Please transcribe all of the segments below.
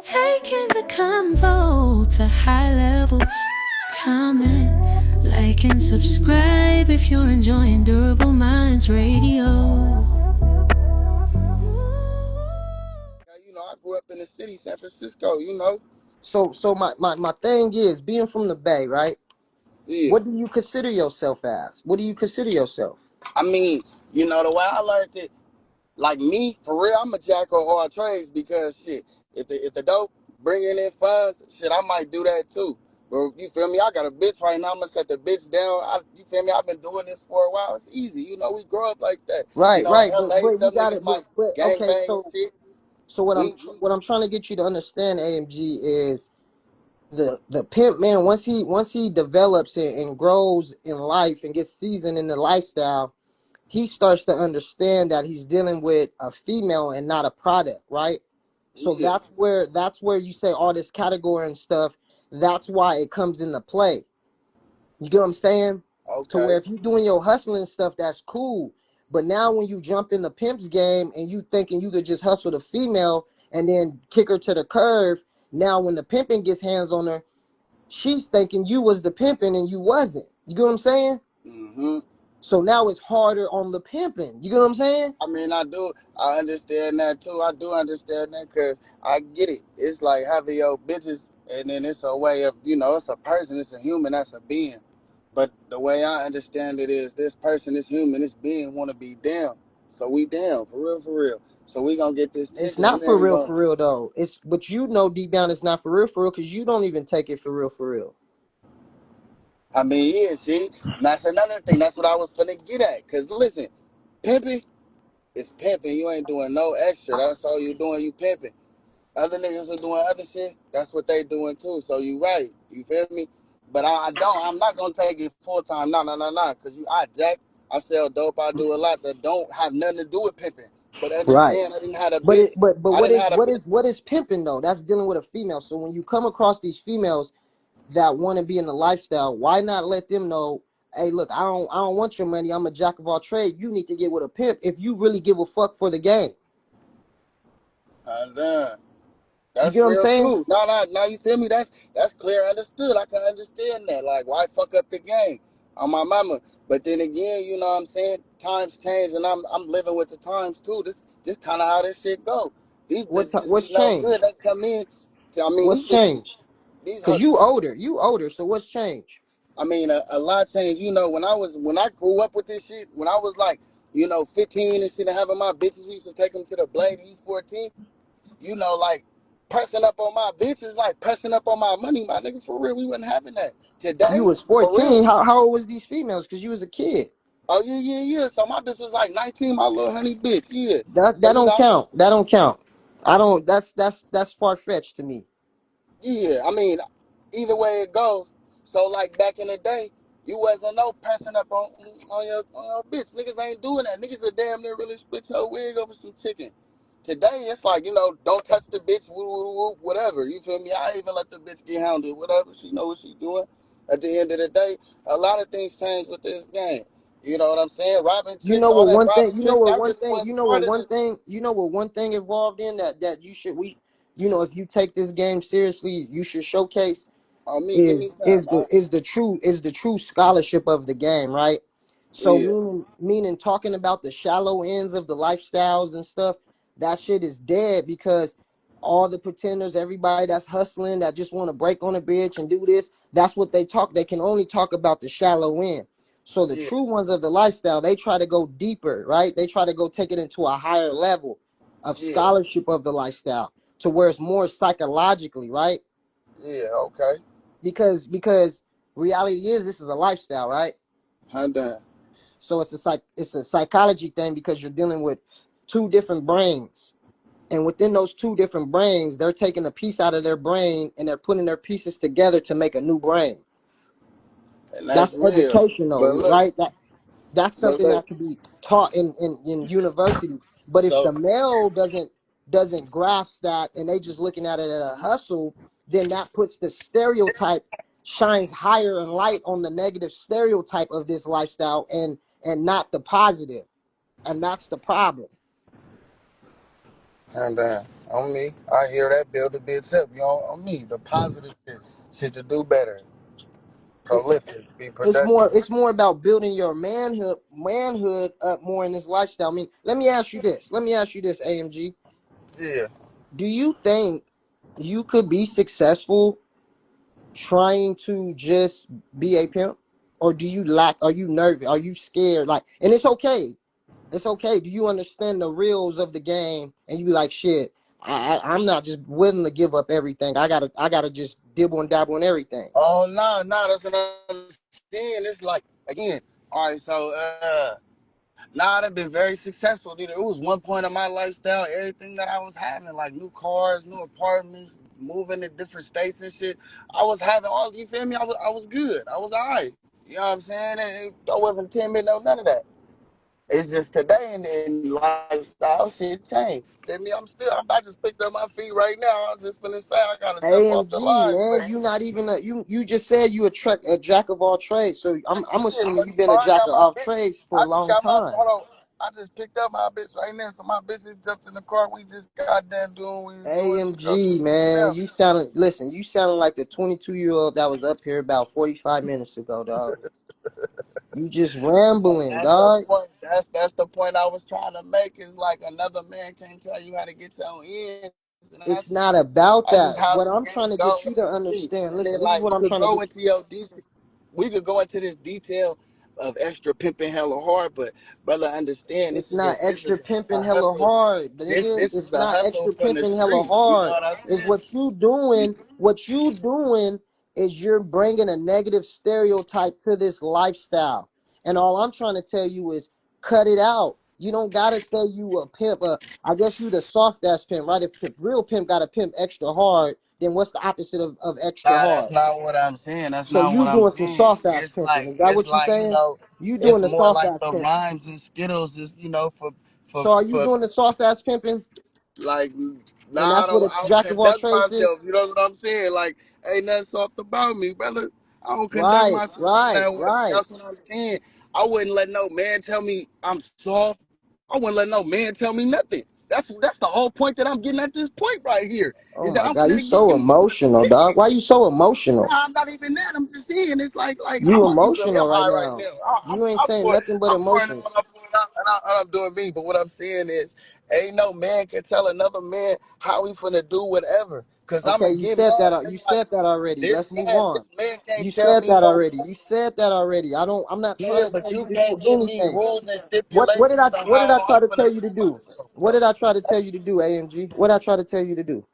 Taking the convo to high levels. Comment, like, and subscribe if you're enjoying Durable Minds Radio. I grew up in the city, San Francisco. So my thing is being from the Bay, right? Yeah. What do you consider yourself as? What do you consider yourself? I mean, the way I learned it, like me, for real, I'm a jack of all trades because shit, if the dope bringing in funds, shit, I might do that too. But you feel me? I got a bitch right now. I'm gonna set the bitch down. You feel me? I've been doing this for a while. It's easy. We grow up like that. Right, right. But LA, you some got niggas it. might But gang okay. bang and So shit. so what I'm We, we what I'm trying to get you to understand, AMG, is the pimp man. Once he develops it and grows in life and gets seasoned in the lifestyle, he starts to understand that he's dealing with a female and not a product, right? So yeah, that's where you say all this category and stuff. That's why it comes into play. You get what I'm saying? To okay. where if you doing your hustling stuff, that's cool. But now when you jump in the pimp's game and you thinking you could just hustle the female and then kick her to the curve, now when the pimping gets hands on her, she's thinking you was the pimping and you wasn't. You get what I'm saying? hmm So now it's harder on the pimping. You get what I'm saying? I mean, I do. I understand that too. I do understand that because I get it. It's like having your bitches, and then it's a way of, it's a person, it's a human, that's a being. But the way I understand it is this person, this human, this being want to be down. So we down, for real, for real. So we going to get this It's tension. not We ain't going for real though. It's but you know deep down it's not for real, because you don't even take it for real. I mean, yeah, see? And that's another thing. That's what I was finna get at. Because listen, pimping is pimping. You ain't doing no extra. That's all you doing. You pimping. Other niggas are doing other shit. That's what they doing too. So you right. You feel me? But I don't. I'm not gonna take it full time. No, no, no, no. Cause I jack. I sell dope. I do a lot that don't have nothing to do with pimping. But Right. understand, I didn't have a But bitch. I what didn't is have a what bitch. is what is pimping though? That's dealing with a female. So when you come across these females that want to be in the lifestyle, why not let them know, hey, look, I don't want your money. I'm a jack of all trades. You need to get with a pimp if you really give a fuck for the game. And You that's get what I'm real saying? too. No, no, no. You feel me? That's clear, understood. I can understand that. Like, why fuck up the game on my mama? But then again, you know what I'm saying? Times change, and I'm living with the times too. This kind of how this shit go. These bitches What's be no good. changed? They come in. I mean, What's these bitches. changed? These Cause hoes. you older. So what's changed? I mean, a lot changed. When I grew up with this shit, when I was like, 15 and shit, and having my bitches, we used to take them to the Blade East 14. Like pressing up on my bitches, like pressing up on my money, my nigga. For real, we wasn't having that You today. was For real. 14. How old was these females? Cause you was a kid. Oh yeah, yeah, yeah. So my bitch was like 19, my little honey bitch. Yeah. That So don't count. That don't count. I don't. That's far fetched to me. yeah. I mean, either way it goes. So like back in the day, you wasn't no pressing up on your bitch. Niggas ain't doing that. Niggas are damn near really split your wig over some chicken. Today it's like, don't touch the bitch, woo, woo, woo, whatever. You feel me? I even let the bitch get hounded, whatever. She know what she doing. At the end of the day, a lot of things change with this game. You know what I'm saying? Robbing You chicks, know all what that one robbing thing, you know chicks, what that one really thing, you wasn't know part what of one the. thing, you know what one thing involved in that if you take this game seriously, you should showcase On me, give me is some. the true scholarship of the game, right? So Yeah, meaning talking about the shallow ends of the lifestyles and stuff, that shit is dead because all the pretenders, everybody that's hustling, that just want to break on a bitch and do this, that's what they talk. They can only talk about the shallow end. So the yeah, true ones of the lifestyle, they try to go deeper, right? They try to go take it into a higher level of yeah, scholarship of the lifestyle to where it's more psychologically, right? yeah. Okay. Because reality is this is a lifestyle, right? I'm done. So it's a psychology thing because you're dealing with two different brains. And within those two different brains, they're taking a piece out of their brain and they're putting their pieces together to make a new brain. And that's That's real. But educational, look, right? That's but something look. that can be taught in university. But if So the male doesn't grasp that and they just looking at it at a hustle, then that puts the stereotype, shines higher and light on the negative stereotype of this lifestyle and not the positive. And that's the problem. I'm done. On me. I hear that. Build a bitch up. You know, on me. The positive shit. Shit to do better. It, Prolific. Be productive. it's more about building your manhood up more in this lifestyle. I mean, let me ask you this. Let me ask you this, AMG. Yeah. Do you think you could be successful trying to just be a pimp? Or do you lack, are you nervous? Are you scared? Like, and it's okay. It's okay. Do you understand the reels of the game and you be like, shit, I'm not just willing to give up everything. I gotta just dibble and dabble in everything. Oh, no. That's what I'm saying. It's like, again, all right, so, nah, I've been very successful. Dude. It was one point of my lifestyle, everything that I was having, like new cars, new apartments, moving to different states and shit. I was having all, you feel me? I was good. I was all right. You know what I'm saying? I wasn't timid, no, none of that. It's just today in lifestyle, shit changed. Feel me? I just picked up my feet right now. I was just finna say, I gotta jump off the AMG, line, man, but you not even you just said you a jack of all trades. So I'm shit, assuming but you've you been know, a I jack got of my all bitch. trades for a I just long got my time. hold on. I just picked up my bitch right now, so my bitch just jumped in the car. We just goddamn doing what we was doing to go to AMG, man, now. you sounded listen, you sounded like the 22-year-old that was up here about 45 minutes ago, dog. You just rambling, That's the dog. point. That's the point I was trying to make. Is like another man can't tell you how to get your ends, and It's not about that's just that. how What this I'm trying game to go. get you to Me. understand. And then Listen, this is like what I'm trying to get. we could go into this detail of extra pimping hella hard, but brother, understand It's not this is extra pimping a hella hustle. hard, nigga. This is It's a not hustle extra from the pimping hella streets. You know hard. what I'm Is saying? what you doing. What you doing is you're bringing a negative stereotype to this lifestyle. And all I'm trying to tell you is cut it out. You don't gotta say you a pimp. I guess you the soft ass pimp, right? If real pimp got to pimp extra hard, then what's the opposite of extra Nah, that's hard? not what I'm saying. That's So not you what I'm doing some saying. soft ass pimping. Is that It's what you like, you saying? know, You it's doing the more soft like ass the pimping. rhymes and skittles is, So are you for doing the soft ass pimping? like, nah, And that's what a I don't jack of all conduct trades is? myself. You know what I'm saying? Like, ain't nothing soft about me, brother. I don't conduct Right, myself in right, that way. right. That's what I'm saying. I wouldn't let no man tell me I'm soft. I wouldn't let no man tell me nothing. That's the whole point that I'm getting at this point right here. Oh Is that my I'm God, you finna give so you emotional, the dog. picture. Why you so emotional? Nah, I'm not even that. I'm just saying it's like You you feel me? I'm emotional right high right now. now. You ain't saying nothing but I'm pouring it when emotions. I'm pouring out, and I'm doing me. But what I'm saying is, ain't no man can tell another man how he finna do whatever. Cause Okay, I'ma you get said mad. that. You It's like said that already. Let's move on. this man can't You tell said me that no. already. You said that already. I'm not trying Yeah, to but tell you you to do can't give me anything. rules and What did I stipulations on what did I how try I'm to finna tell you do to do? myself, What bro. did I try to tell you to do, AMG? What did I try to tell you to do?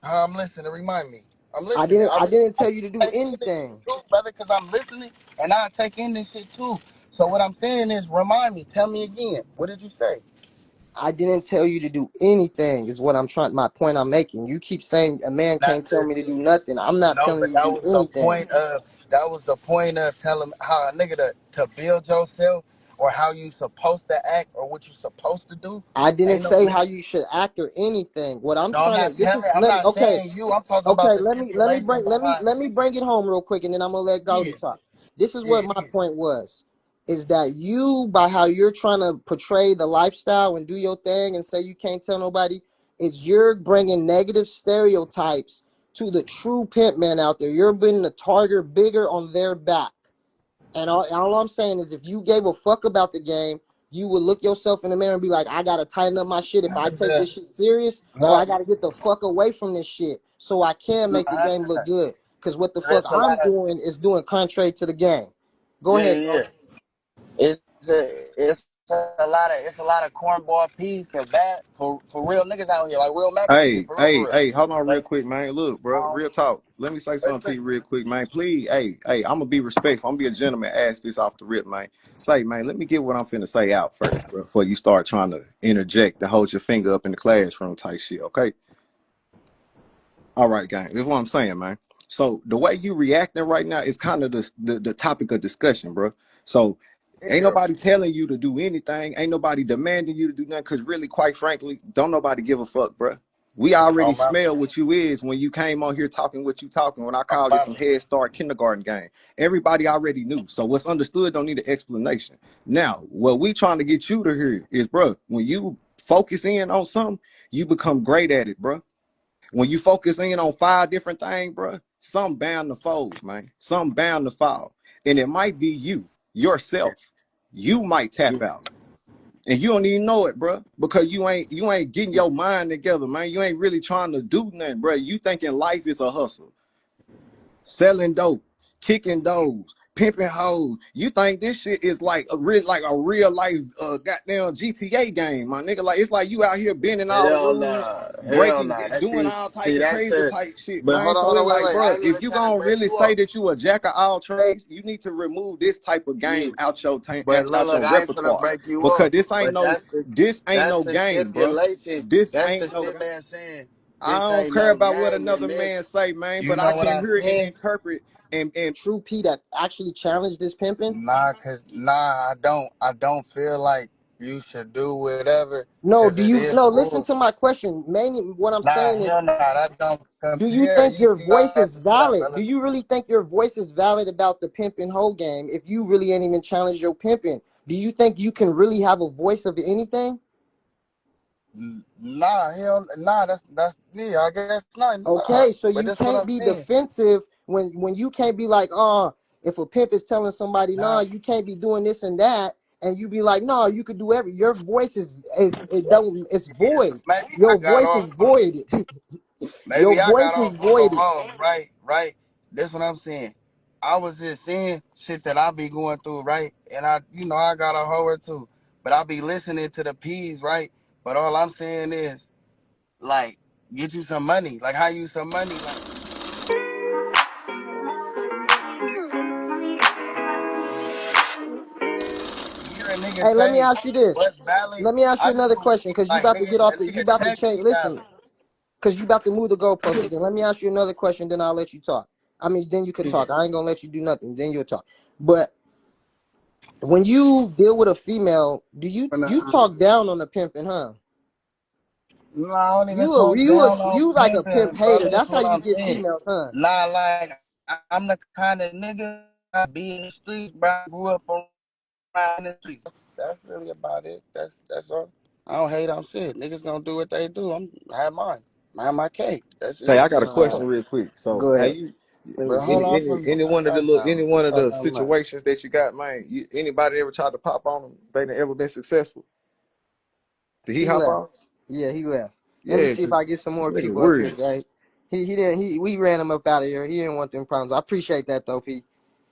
I'm listening. Remind me. I'm I listening. didn't I didn't tell you to do Take in this shit anything. too, brother, because I'm listening and I take in this shit too. So what I'm saying is, remind me. Tell me again. What did you say? I didn't tell you to do anything, is what I'm trying, my point I'm making. You keep saying a man That's can't tell me to do nothing. I'm not no, telling but you to do anything. that was the point of telling how a nigga to build yourself or how you supposed to act or what you supposed to do. I didn't Ain't no say nigga. how you should act or anything. What I'm No, I'm trying not to this telling. is I'm let not okay. saying you. I'm talking about Okay, the let me stipulations bring behind let me bring it home real quick and then I'm gonna let it. Goldie talk. This is what Yeah, my yeah. point was. Is that you by how you're trying to portray the lifestyle and do your thing and say you can't tell nobody, is you're bringing negative stereotypes to the true pimp man out there. You're bringing the target bigger on their back. And all I'm saying is if you gave a fuck about the game, you would look yourself in the mirror and be like, I gotta tighten up my shit if I take this shit serious, or No, I gotta get the fuck away from this shit so I can no, make the game look good. Cause what the fuck it's a lot I'm of doing is doing contrary to the game. Go yeah, ahead, yeah. Goldie. It's a lot of cornball peas for bad for real niggas out here, like real Mac niggas, Hey, for real, for hey, real. hey, hold on real Like, quick, man. Look, bro, um, real talk. Let me say something to you listen, real quick, man. Please, hey, I'm gonna be respectful. I'm gonna be a gentleman, ask this off the rip, man. Say, man, let me get what I'm finna say out first, bro, before you start trying to interject and hold your finger up in the classroom type shit, okay? All right, gang. That's what I'm saying, man. So the way you reacting right now is kind of the topic of discussion, bro. So ain't yeah, nobody telling you to do anything. Ain't nobody demanding you to do nothing. Cause really, quite frankly, don't nobody give a fuck, bro. We already on my, smell what you is when you came on here talking what you talking. When I on called it my, some Head Start kindergarten game, everybody already knew. So what's understood don't need an explanation. Now, what we trying to get you to hear is, bro, when you focus in on something, you become great at it, bro. When you focus in on 5 different things, bro, some bound to fold, man. Some bound to fall. And it might be you, yourself. You might tap out. And you don't even know it, bro, because you ain't getting your mind together, man. You ain't really trying to do nothing, bro. You thinking life is a hustle, selling dope, kicking doors, pimping hoes. You think this shit is like a real life goddamn GTA game, my nigga. Like it's like you out here bending all the Hell rules, nah, hell breaking, nah. That doing all type see of that's crazy the. type shit, But man. hold on, So hold it's on, wait, like, wait. I bro, ain't if even you trying to gonna break really you say up. that you a jack of all trades, you need to remove this type of Yeah. game out your But look, out your look, I ain't finna repertoire break you because up. this ain't But no this ain't that's no the game, bro. stipulation. This That's the ain't no. stipulation saying I this don't ain't care no about what game. another And this, man say, man, you but I know what can I'm hear and saying? interpret and True P that actually challenged this pimping? I don't feel like you should do whatever, No, cause do it you is no listen bull. to my question. Mainly what I'm Nah, saying is, hell nah, that don't do you compare. think your You voice gotta is slow down, valid? Do brother. you really think your voice is valid about the pimping whole game if you really ain't even challenged your pimping? Do you think you can really have a voice of anything? Nah, hell, nah. That's yeah. I guess not. Nah, Okay, so but you that's what I'm can't be saying. defensive when you can't be like, oh, if a pimp is telling somebody, nah, Nah, you can't be doing this and that, and you be like, no, you could do every. Your voice is it don't it's void. maybe I Your got voice is off on voided. Your maybe I voice got is off on the voided. wrong. Right, right. That's what I'm saying. I was just saying shit that I be going through, right? And I got a hoe or two, but I be listening to the P's, right? But all I'm saying is, like, get you some money. Like, how you some money? Like, you hear a nigga Hey, let me say ask you this. what's valid? Let me ask you I just another want question because you like about to nigga, get off a the you nigga about to text change. me Listen, valid. because you about to move the goalpost again. Let me ask you another question, then I'll let you talk. I mean, then you could Yeah. talk. I ain't gonna let you do nothing. Then you'll talk. But when you deal with a female, do you talk down on the pimping, huh? No, I don't even talk down on You like a pimp pimping, bro. hater. That's That's how what you I'm get saying. females, huh? Nah, like I'm the kind of nigga I be in the streets, bro. I grew up around the streets. That's really about it. That's all. I don't hate on shit. Niggas gonna do what they do. I have mine. I have my cake. That's say it. I got a Uh, question real quick. So go have ahead. you But hold any on, any any one of the any one of I got the something else. situations that you got, man? Anybody ever tried to pop on them? They done ever been successful? Did he He hop left. on? Yeah, he left. Let me Yeah, see if 'cause I get some more nigga people up here, weird. guys. He didn't we ran him up out of here. He didn't want them problems. I appreciate that though, P.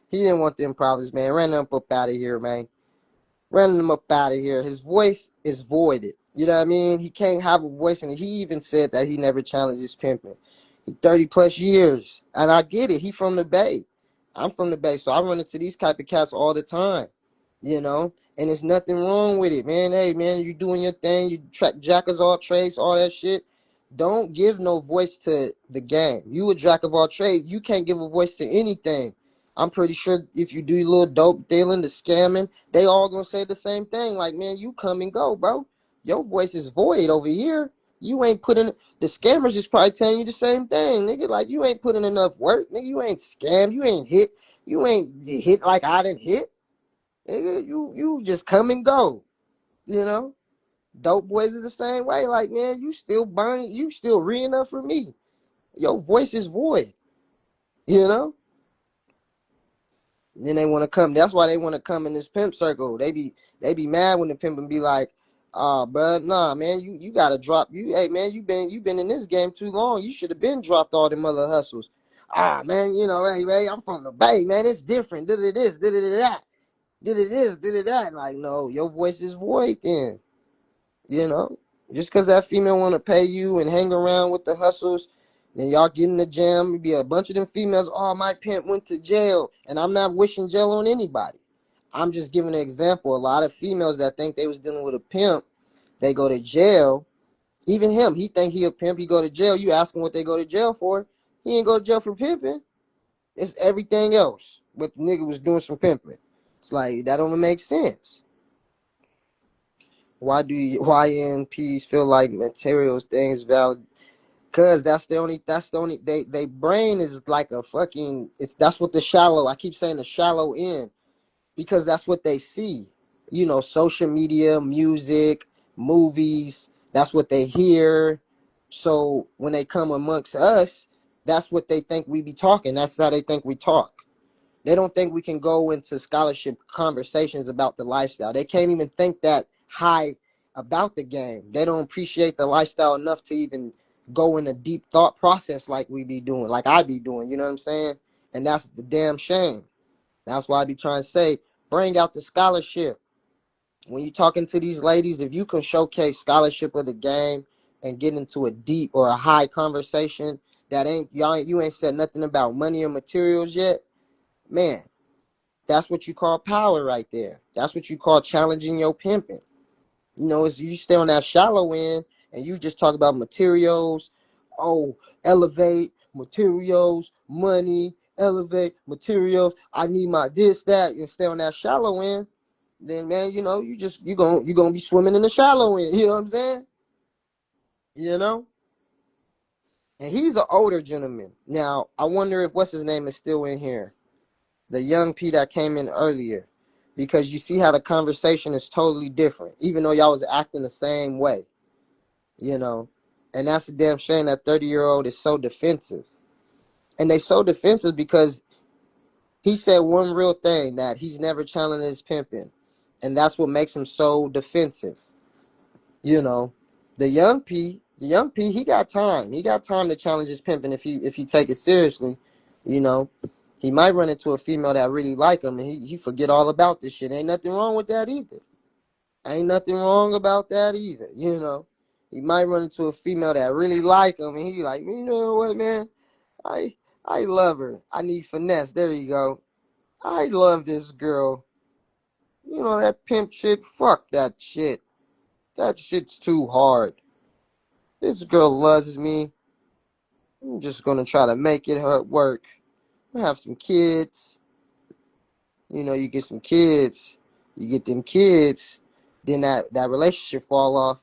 He didn't want them problems, man. Ran him up out of here, man. Running him up out of here. His voice is voided. You know what I mean? He can't have a voice, and he even said that he never challenged his pimping. He 30 plus years, and I get it. He from the Bay. I'm from the Bay, so I run into these type of cats all the time. You know, and there's nothing wrong with it, man. Hey, man, you doing your thing. You track jackers all trades, all that shit. Don't give no voice to the game. You a jack of all trades. You can't give a voice to anything. I'm pretty sure if you do your little dope dealing, the scamming, they all gonna say the same thing. Like, man, you come and go, bro. Your voice is void over here. You ain't putting the scammers is probably telling you the same thing, nigga. Like you ain't putting enough work, nigga. You ain't scammed. You ain't hit like I didn't hit. Nigga, you just come and go. You know? Dope boys is the same way. Like, man, you still burning, you still reading up for me. Your voice is void, you know? Then they want to come. That's why they want to come in this pimp circle. They be mad when the pimp and be like, bro, nah, man, you gotta drop hey man, you been in this game too long. You should have been dropped all them other hustles. Man, hey, I'm from the Bay, man. It's different. Did it this, did it that, did it this, did it that. Like, no, your voice is void then. You know, just because that female want to pay you and hang around with the hustles, then y'all get in the gym. Be a bunch of them females. Oh, my pimp went to jail, and I'm not wishing jail on anybody. I'm just giving an example. A lot of females that think they was dealing with a pimp, they go to jail. Even him, he think he a pimp. He go to jail. You ask him what they go to jail for. He ain't go to jail for pimping. It's everything else. But the nigga was doing some pimping. It's like that don't make sense. Why do YNPs feel like materials things valid? Cause that's the only they brain is like a fucking that's what the shallow I keep saying the shallow end because that's what they see. Social media, music, movies. That's what they hear. So when they come amongst us, that's what they think we be talking. That's how they think we talk. They don't think we can go into scholarship conversations about the lifestyle. They can't even think that high about the game. They don't appreciate the lifestyle enough to even go in a deep thought process like we be doing, like I be doing. You know what I'm saying? And that's the damn shame. That's why I be trying to say, bring out the scholarship. When you talking to these ladies, if you can showcase scholarship of the game and get into a deep or a high conversation that ain't y'all you ain't said nothing about money or materials yet, man, that's what you call power right there. That's what you call challenging your pimping. You know, it's you stay on that shallow end and you just talk about materials. Oh, elevate materials, money, elevate materials. I need my this, that, and stay on that shallow end. Then man, you know, you gonna be swimming in the shallow end. You know what I'm saying? You know? And he's an older gentleman. Now, I wonder if what's his name is still in here. The young P that came in earlier, because you see how the conversation is totally different, even though y'all was acting the same way, you know. And that's a damn shame that 30-year-old is so defensive. And they so defensive because he said one real thing, that he's never challenged his pimping. And that's what makes him so defensive. You know. The young P, he got time. He got time to challenge his pimping if he take it seriously, you know. He might run into a female that really like him and he forget all about this shit. Ain't nothing wrong with that either. Ain't nothing wrong about that either, you know. He might run into a female that really like him and he like, you know what, man? I I love her. I need finesse. There you go. I love this girl. You know that pimp shit? Fuck that shit. That shit's too hard. This girl loves me. I'm just gonna try to make it her work. Have some kids. You know, you get some kids, you get them kids, then that relationship fall off.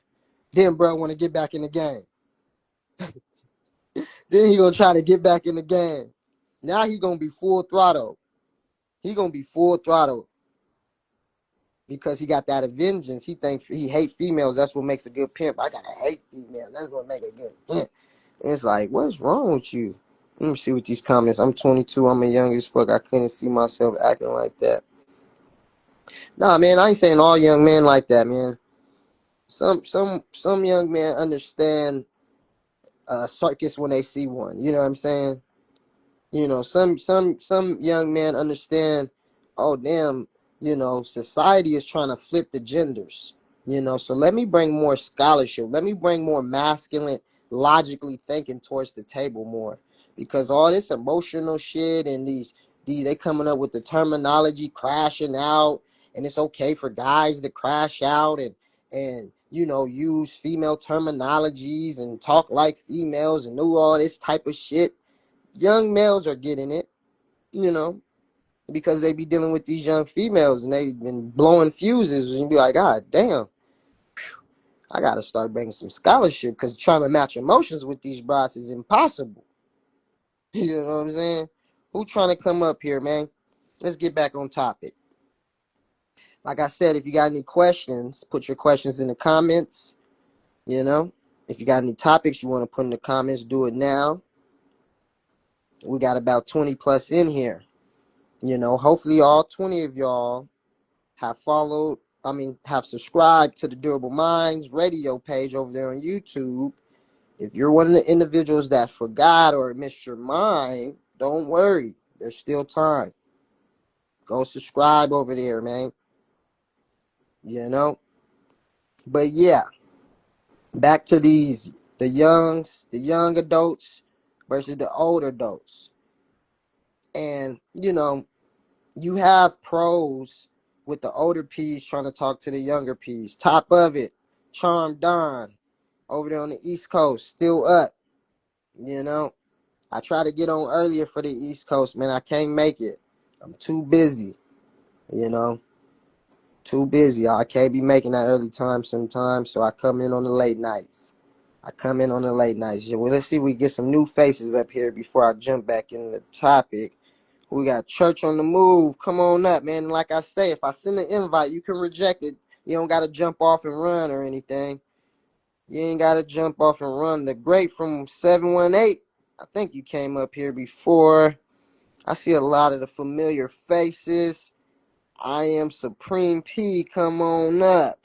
Then bro want to get back in the game. Then he gonna try to get back in the game. Now he gonna be full throttle. He gonna be full throttle because he got that vengeance. He thinks he hate females. That's what makes a good pimp. I gotta hate females. That's what make a good pimp. And it's like, what's wrong with you? Let me see what these comments. I'm 22. I'm a young as fuck. I couldn't see myself acting like that. Nah, man, I ain't saying all young men like that, man. Some young men understand circus when they see one. You know what I'm saying? You know, some young men understand, oh damn, you know, society is trying to flip the genders. You know, so let me bring more scholarship. Let me bring more masculine, logically thinking towards the table more. Because all this emotional shit and these they coming up with the terminology crashing out, and it's okay for guys to crash out and you know use female terminologies and talk like females and do all this type of shit. Young males are getting it, you know, because they be dealing with these young females and they've been blowing fuses and be like, God damn, I gotta start bringing some scholarship because trying to match emotions with these brats is impossible. You know what I'm saying? Who trying to come up here, man? Let's get back on topic. Like I said, if you got any questions, put your questions in the comments. You know, if you got any topics you want to put in the comments, do it now. We got about 20 plus in here. You know, hopefully all 20 of y'all have have subscribed to the Durable Minds radio page over there on YouTube. If you're one of the individuals that forgot or missed your mind, don't worry. There's still time. Go subscribe over there, man. You know? But yeah, back to the young adults versus the older adults. And, you know, you have pros with the older P's trying to talk to the younger P's. Top of it, Charm Don over there on the East Coast, still up. You know, I tried to get on earlier for the East Coast, man. I can't make it. I'm too busy. You know, too busy. I can't be making that early time sometimes, so I come in on the late nights. Well, let's see if we get some new faces up here before I jump back in the topic. We got Church on the Move. Come on up, man. Like I say, if I send an invite, you can reject it. You don't gotta jump off and run or anything. You ain't gotta jump off and run. The great from 718. I think you came up here before. I see a lot of the familiar faces. I am Supreme P. Come on up.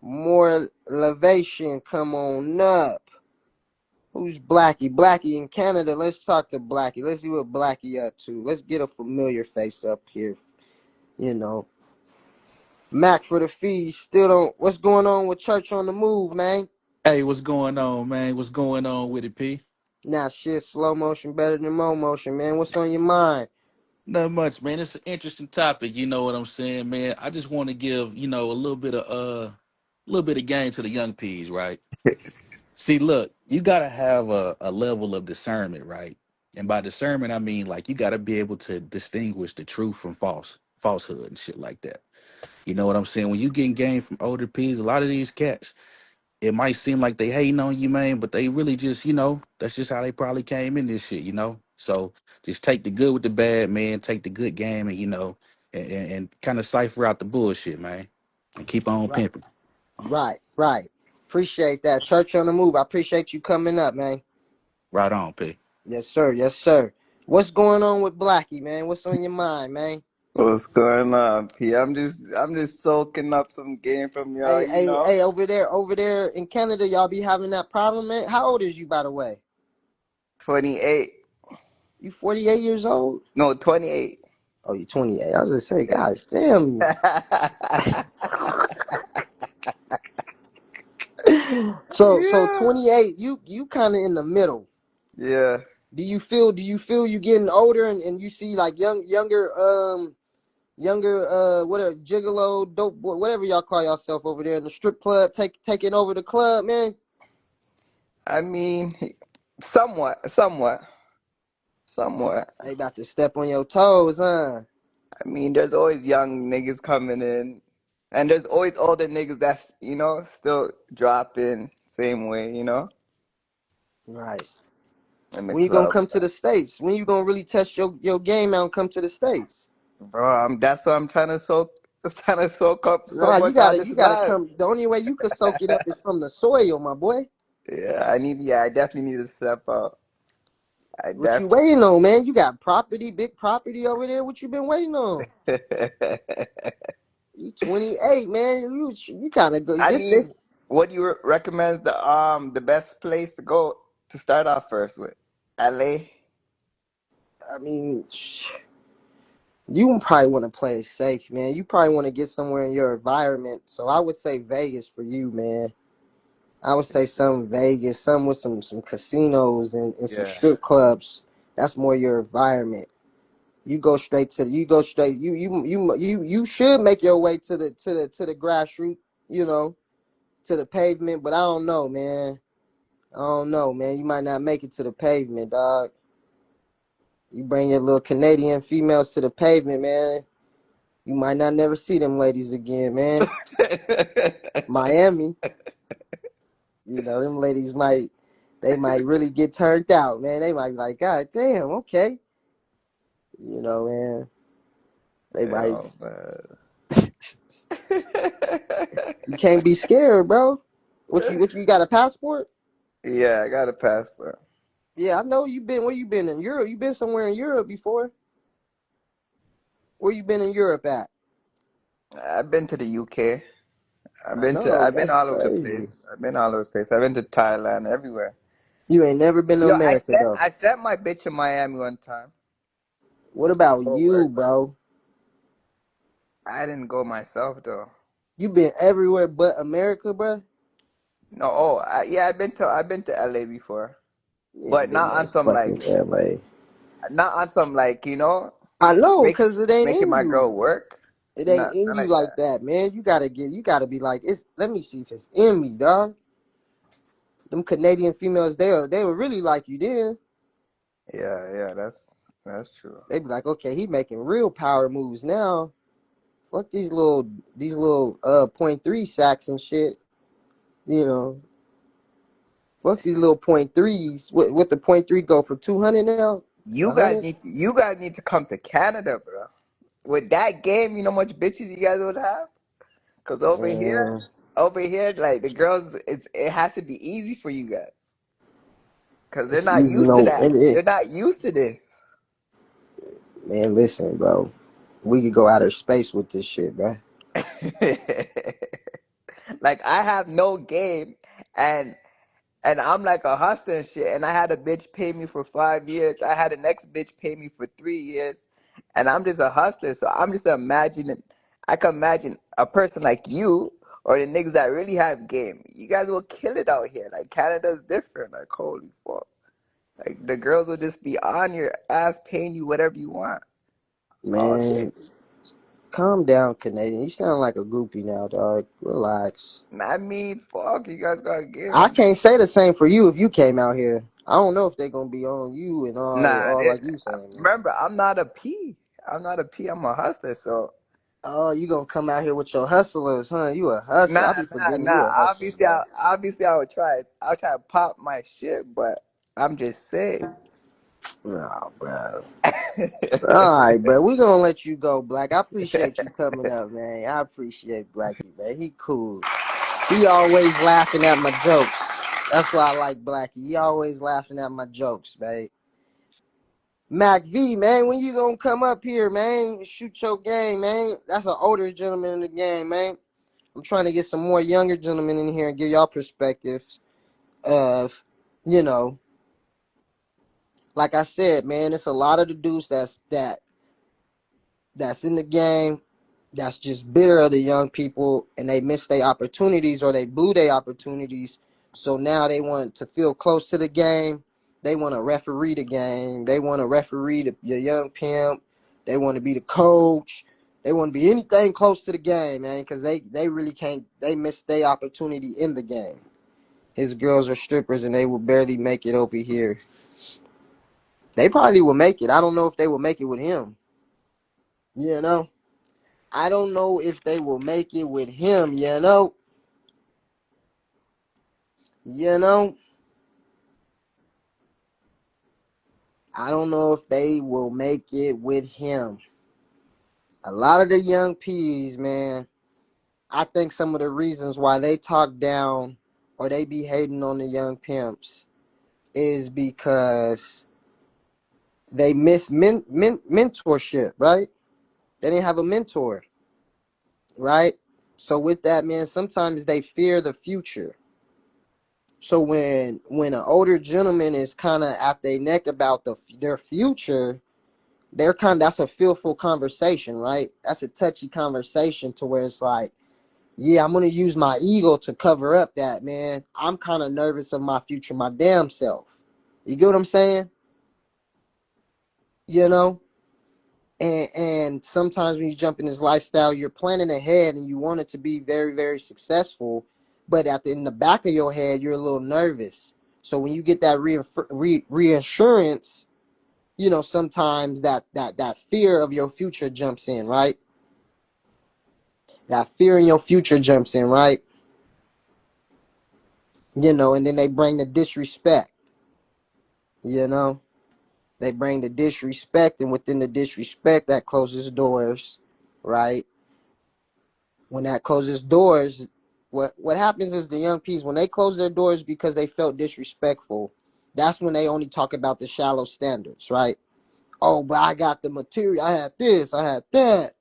More elevation. Come on up. Who's Blackie? Blackie in Canada. Let's talk to Blackie. Let's see what Blackie up to. Let's get a familiar face up here. You know, Mac for the feed. Still don't. What's going on with Church on the Move, man? Hey, what's going on, man? What's going on with it, P? Nah, shit. Slow motion better than mo motion, man. What's on your mind? Not much, man. It's an interesting topic. You know what I'm saying, man? I just want to give, a little bit of game to the young P's, right? See, look, you gotta have a level of discernment, right? And by discernment, I mean like you gotta be able to distinguish the truth from falsehood and shit like that. You know what I'm saying? When you getting game from older P's, a lot of these cats, it might seem like they hating on you, man, but they really just, that's just how they probably came in this shit, you know? So just take the good with the bad, man. Take the good game and, and kind of cipher out the bullshit, man. And keep on Right, pimping. right. Appreciate that. Church on the Move. I appreciate you coming up, man. Right on, P. Yes, sir. Yes, sir. What's going on with Blackie, man? What's on your mind, man? What's going on, P? I'm just soaking up some game from y'all, Hey, you hey, know. hey, over there in Canada, y'all be having that problem, man. How old is you, by the way? 28. You 48 years old? No, 28. Oh, you 28. I was gonna say, Yeah. God damn. So Yeah. 28, you kind of in the middle. Yeah. Do you feel you getting older and you see like younger whatever gigolo dope boy whatever y'all call yourself over there in the strip club taking over the club, man? I mean, somewhat. They about to step on your toes, huh? I mean, there's always young niggas coming in, and there's always older niggas that's, still dropping same way, Right. in the When you gonna club. come to the States? When you gonna really test your game out and come to the States? Bro, that's what I'm trying to soak up so Nah, you much on gotta this you gotta life. come. The only way you could soak it up is from the soil, my boy. Yeah, I definitely need to step up. I What you definitely. waiting on, man? You got property, big property over there. What you been waiting on? You 28, man. You kind of good. I This. mean, what do you recommend the best place to go to start off first with? LA? I mean, you probably want to play it safe, man. You probably want to get somewhere in your environment. So I would say Vegas for you, man. I would say some Vegas, some with some casinos and some Yeah. strip clubs. That's more your environment. You should make your way to the grassroots, you know, to the pavement, but I don't know, man. I don't know, man. You might not make it to the pavement, dog. You bring your little Canadian females to the pavement, man. You might not never see them ladies again, man. Miami, them ladies they might really get turned out, man. They might be like, God damn, okay. Man. They might. Oh, man. You can't be scared, bro. What you got a passport? Yeah, I got a passport. Yeah, I know you been. Where you been in Europe? You been somewhere in Europe before? Where you been in Europe at? I've been to the UK. I know I've been that's all over the crazy. place. I've been all over the place. I've been to Thailand, everywhere. You ain't never been to Yo, America though. I sent my bitch in Miami one time What about for you, work. bro? I didn't go myself though. You been everywhere but America, bro. No, yeah, I've been to LA before, You ain't but been not no on some fucking like LA. I know, make cause it ain't making in my you. girl work. It ain't Not in not you like like that. that, man. You gotta be like, let me see if it's in me, dog. Them Canadian females, they will really like you then. Yeah, that's true. They be like, okay, he making real power moves now. Fuck these little point three sacks and shit. You know, fuck these little point threes. What the point three go for 200 now? You guys 100? need to come to Canada, bro. With that game, you know how much bitches you guys would have? Cause Man, over here, like the girls, it has to be easy for you guys. Cause they're it's not easy, used to no. that. They're not used to this. Man, listen, bro. We could go outer space with this shit, bro. Like I have no game, and I'm like a hustler and shit. And I had a bitch pay me for 5 years. I had the next bitch pay me for 3 years, and I'm just a hustler. So I'm just imagining. I can imagine a person like you or the niggas that really have game. You guys will kill it out here. Like Canada's different. Like holy fuck. Like the girls will just be on your ass, paying you whatever you want all day. Man, calm down, Canadian. You sound like a goopy now, dog. Relax. I mean, fuck, you guys got I game. can't say the same for you if you came out here. I don't know if they're gonna be on you and Nah, all like you saying, man. remember, I'm not a P. I'm not a P. I'm a hustler. So Oh, you gonna come out here with your hustlers, huh? You a hustler. I be forgetting you nah. a hustler, bro. Obviously, I would try. I'll try to pop my shit, but I'm just saying. Nah, bro. All right, bro. We gonna let you go, Black. I appreciate you coming up, man. I appreciate Blackie, man. He cool. He always laughing at my jokes. That's why I like Blackie. He always laughing at my jokes, man. Mac V, man, when you gonna come up here, man? Shoot your game, man. That's an older gentleman in the game, man. I'm trying to get some more younger gentlemen in here and give y'all perspectives of, you know, like I said, man, it's a lot of the dudes that's in the game that's just bitter of the young people, and they missed their opportunities or they blew their opportunities. So now they want to feel close to the game. They want to referee the game. They want to referee the young pimp. They want to be the coach. They want to be anything close to the game, man, because they really can't. They missed their opportunity in the game. His girls are strippers, and they will barely make it over here. They probably will make it. I don't know if they will make it with him. You know? I don't know if they will make it with him, you know? You know? I don't know if they will make it with him. A lot of the young P's, man, I think some of the reasons why they talk down or they be hating on the young pimps is because they miss mentorship, right? They didn't have a mentor, right? So with that, man, sometimes they fear the future. So when an older gentleman is kind of at their neck about their future, they're that's a fearful conversation, right? That's a touchy conversation to where it's like, yeah, I'm gonna use my ego to cover up that, man. I'm kind of nervous of my future, my damn self. You get what I'm saying? You know? And sometimes when you jump in this lifestyle, you're planning ahead and you want it to be very, very successful. But in the back of your head, you're a little nervous. So when you get that reassurance, you know, sometimes that fear of your future jumps in, right? That fear in your future jumps in, right? You know, and then they bring the disrespect, you know? They bring the disrespect, and within the disrespect, that closes doors, right? When that closes doors, what happens is the young peas, when they close their doors because they felt disrespectful, that's when they only talk about the shallow standards, right? Oh, but I got the material. I had this, I had that,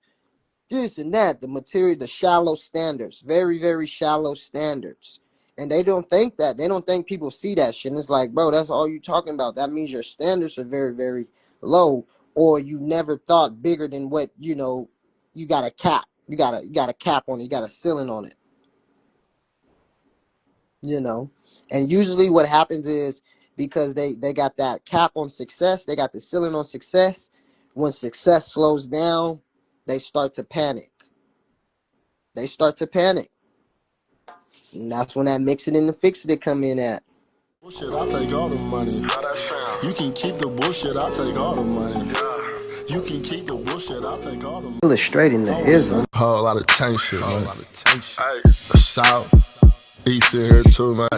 this and that. The material, the shallow standards, very, very shallow standards. And they don't think that. They don't think people see that shit. And it's like, bro, that's all you talking about. That means your standards are very, very low, or you never thought bigger than what, you know, you got a cap. You got a cap on it. You got a ceiling on it. You know. And usually what happens is because they got that cap on success, they got the ceiling on success. When success slows down, they start to panic. They start to panic. And that's when that mix it and the fix it come in at. Bullshit, I'll take all the money. You can keep the bullshit, I'll take all the money. You can keep the bullshit, I'll take all the money. Illustrating the ism. Whole lot of tank shit, man. The South, East here too, man.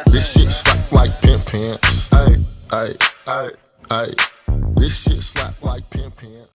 This shit slap like pimp pants. Ay, ay, ay, ay. This shit slap like pimp pants.